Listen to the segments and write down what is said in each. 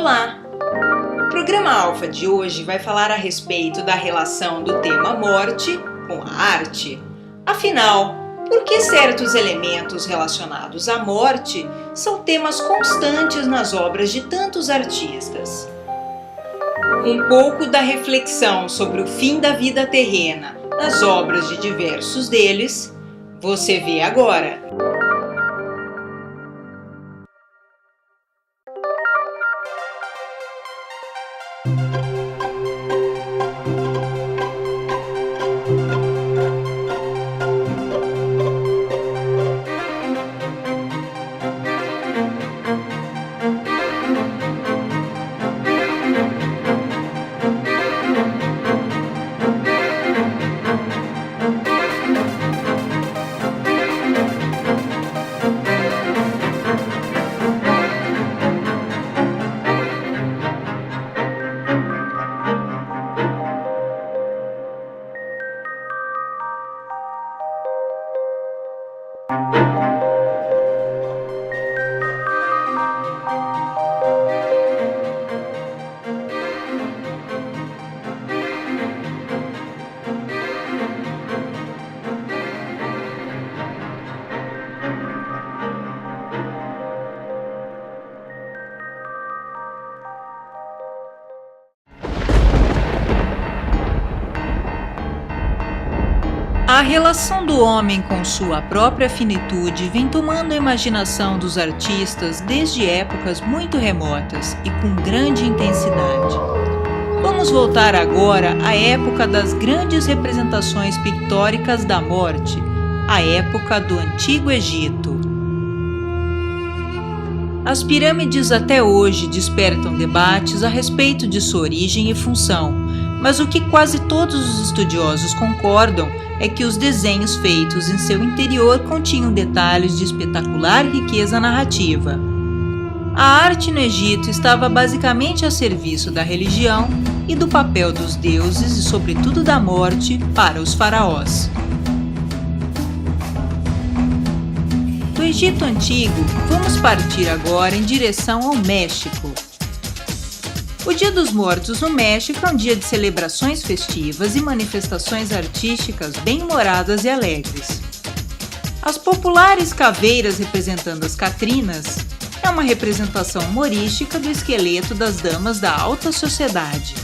Olá! O programa Alfa de hoje vai falar a respeito da relação do tema morte com a arte. Afinal, por que certos elementos relacionados à morte são temas constantes nas obras de tantos artistas? Um pouco da reflexão sobre o fim da vida terrena nas obras de diversos deles, você vê agora. A relação do homem com sua própria finitude vem tomando a imaginação dos artistas desde épocas muito remotas e com grande intensidade. Vamos voltar agora à época das grandes representações pictóricas da morte, a época do Antigo Egito. As pirâmides até hoje despertam debates a respeito de sua origem e função, mas o que quase todos os estudiosos concordam é que os desenhos feitos em seu interior continham detalhes de espetacular riqueza narrativa. A arte no Egito estava basicamente a serviço da religião e do papel dos deuses e, sobretudo, da morte para os faraós. Do Egito Antigo, vamos partir agora em direção ao México. O Dia dos Mortos no México é um dia de celebrações festivas e manifestações artísticas bem-humoradas e alegres. As populares caveiras representando as Catrinas é uma representação humorística do esqueleto das damas da alta sociedade.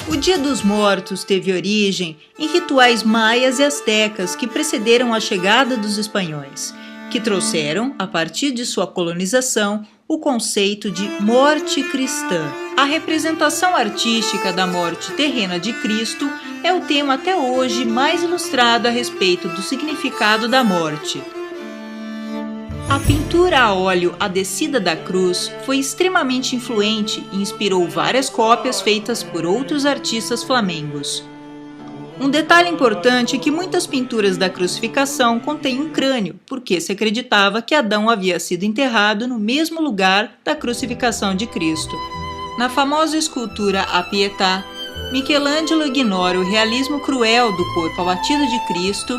O Dia dos Mortos teve origem em rituais maias e astecas que precederam a chegada dos espanhóis, que trouxeram, a partir de sua colonização, o conceito de morte cristã. A representação artística da morte terrena de Cristo é o tema até hoje mais ilustrado a respeito do significado da morte. A pintura a óleo A Descida da Cruz foi extremamente influente e inspirou várias cópias feitas por outros artistas flamengos. Um detalhe importante é que muitas pinturas da crucificação contêm um crânio, porque se acreditava que Adão havia sido enterrado no mesmo lugar da crucificação de Cristo. Na famosa escultura A Pietà, Michelangelo ignora o realismo cruel do corpo abatido de Cristo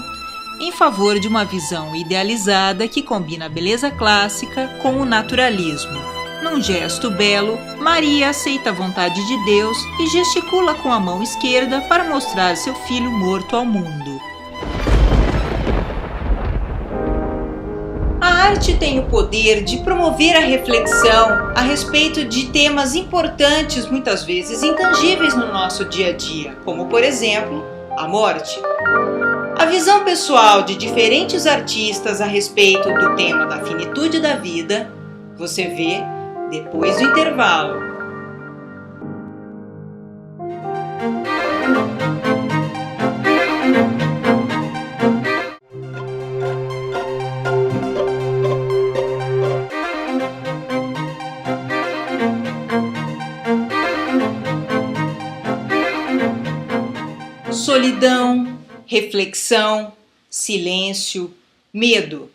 em favor de uma visão idealizada que combina a beleza clássica com o naturalismo. Num gesto belo, Maria aceita a vontade de Deus e gesticula com a mão esquerda para mostrar seu filho morto ao mundo. A arte tem o poder de promover a reflexão a respeito de temas importantes, muitas vezes intangíveis no nosso dia a dia, como, por exemplo, a morte. A visão pessoal de diferentes artistas a respeito do tema da finitude da vida, você vê depois do intervalo. Solidão, reflexão, silêncio, medo.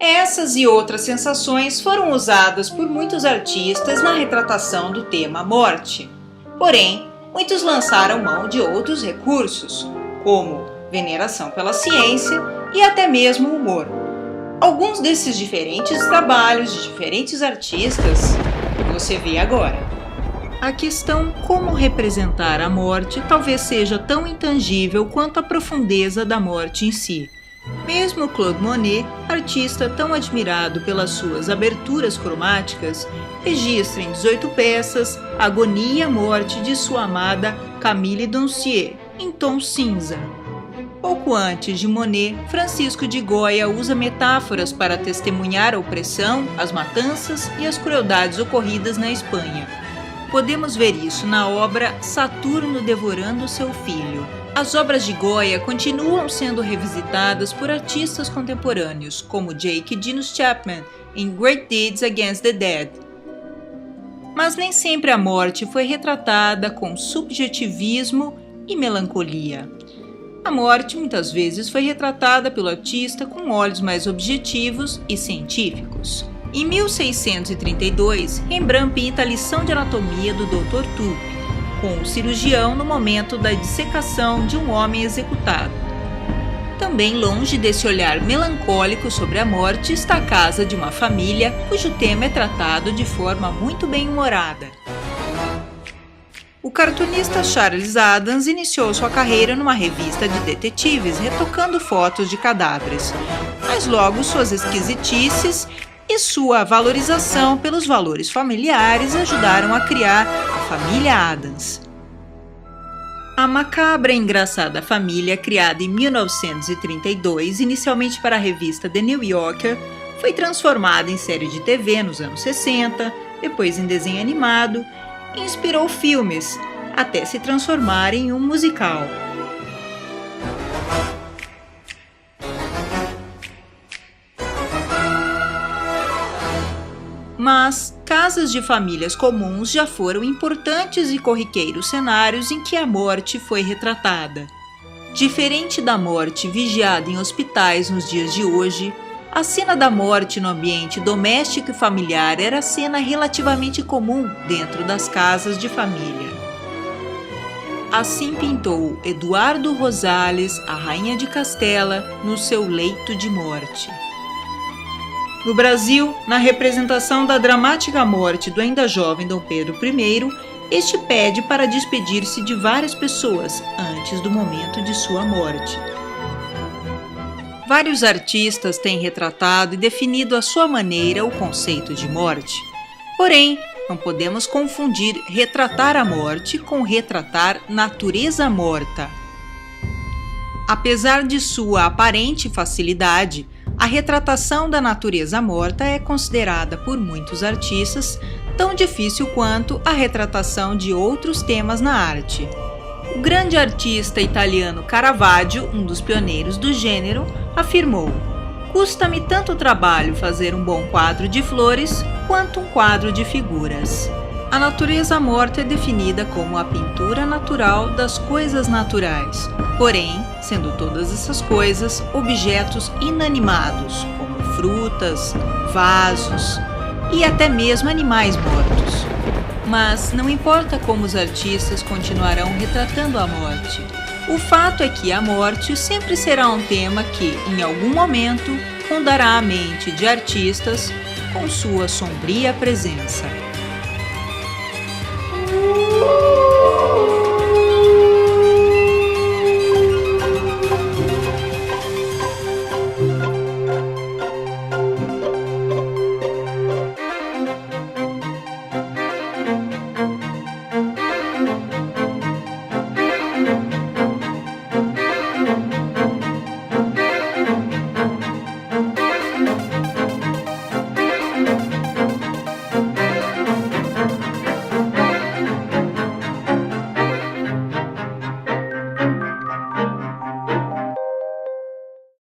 Essas e outras sensações foram usadas por muitos artistas na retratação do tema morte. Porém, muitos lançaram mão de outros recursos, como veneração pela ciência e até mesmo humor. Alguns desses diferentes trabalhos de diferentes artistas você vê agora. A questão como representar a morte talvez seja tão intangível quanto a profundeza da morte em si. Mesmo Claude Monet, artista tão admirado pelas suas aberturas cromáticas, registra em 18 peças a agonia e a morte de sua amada Camille Doncier, em tom cinza. Pouco antes de Monet, Francisco de Goya usa metáforas para testemunhar a opressão, as matanças e as crueldades ocorridas na Espanha. Podemos ver isso na obra Saturno Devorando Seu Filho. As obras de Goya continuam sendo revisitadas por artistas contemporâneos, como Jake Dinos Chapman em Great Deeds Against the Dead. Mas nem sempre a morte foi retratada com subjetivismo e melancolia. A morte muitas vezes foi retratada pelo artista com olhos mais objetivos e científicos. Em 1632, Rembrandt pinta a lição de anatomia do Dr. Tulpe, com o cirurgião no momento da dissecação de um homem executado. Também longe desse olhar melancólico sobre a morte está a casa de uma família cujo tema é tratado de forma muito bem-humorada. O cartunista Charles Addams iniciou sua carreira numa revista de detetives retocando fotos de cadáveres, mas logo suas esquisitices e sua valorização pelos valores familiares ajudaram a criar a família Addams. A macabra e engraçada família, criada em 1932, inicialmente para a revista The New Yorker, foi transformada em série de TV nos anos 60, depois em desenho animado, e inspirou filmes, até se transformar em um musical. Mas casas de famílias comuns já foram importantes e corriqueiros cenários em que a morte foi retratada. Diferente da morte vigiada em hospitais nos dias de hoje, a cena da morte no ambiente doméstico e familiar era cena relativamente comum dentro das casas de família. Assim pintou Eduardo Rosales, a Rainha de Castela, no seu leito de morte. No Brasil, na representação da dramática morte do ainda jovem Dom Pedro I, este pede para despedir-se de várias pessoas antes do momento de sua morte. Vários artistas têm retratado e definido à sua maneira o conceito de morte. Porém, não podemos confundir retratar a morte com retratar natureza morta. Apesar de sua aparente facilidade, a retratação da natureza morta é considerada por muitos artistas tão difícil quanto a retratação de outros temas na arte. O grande artista italiano Caravaggio, um dos pioneiros do gênero, afirmou: "Custa-me tanto trabalho fazer um bom quadro de flores quanto um quadro de figuras." A natureza morta é definida como a pintura natural das coisas naturais, porém, sendo todas essas coisas objetos inanimados, como frutas, vasos e até mesmo animais mortos. Mas não importa como os artistas continuarão retratando a morte, o fato é que a morte sempre será um tema que, em algum momento, rondará a mente de artistas com sua sombria presença.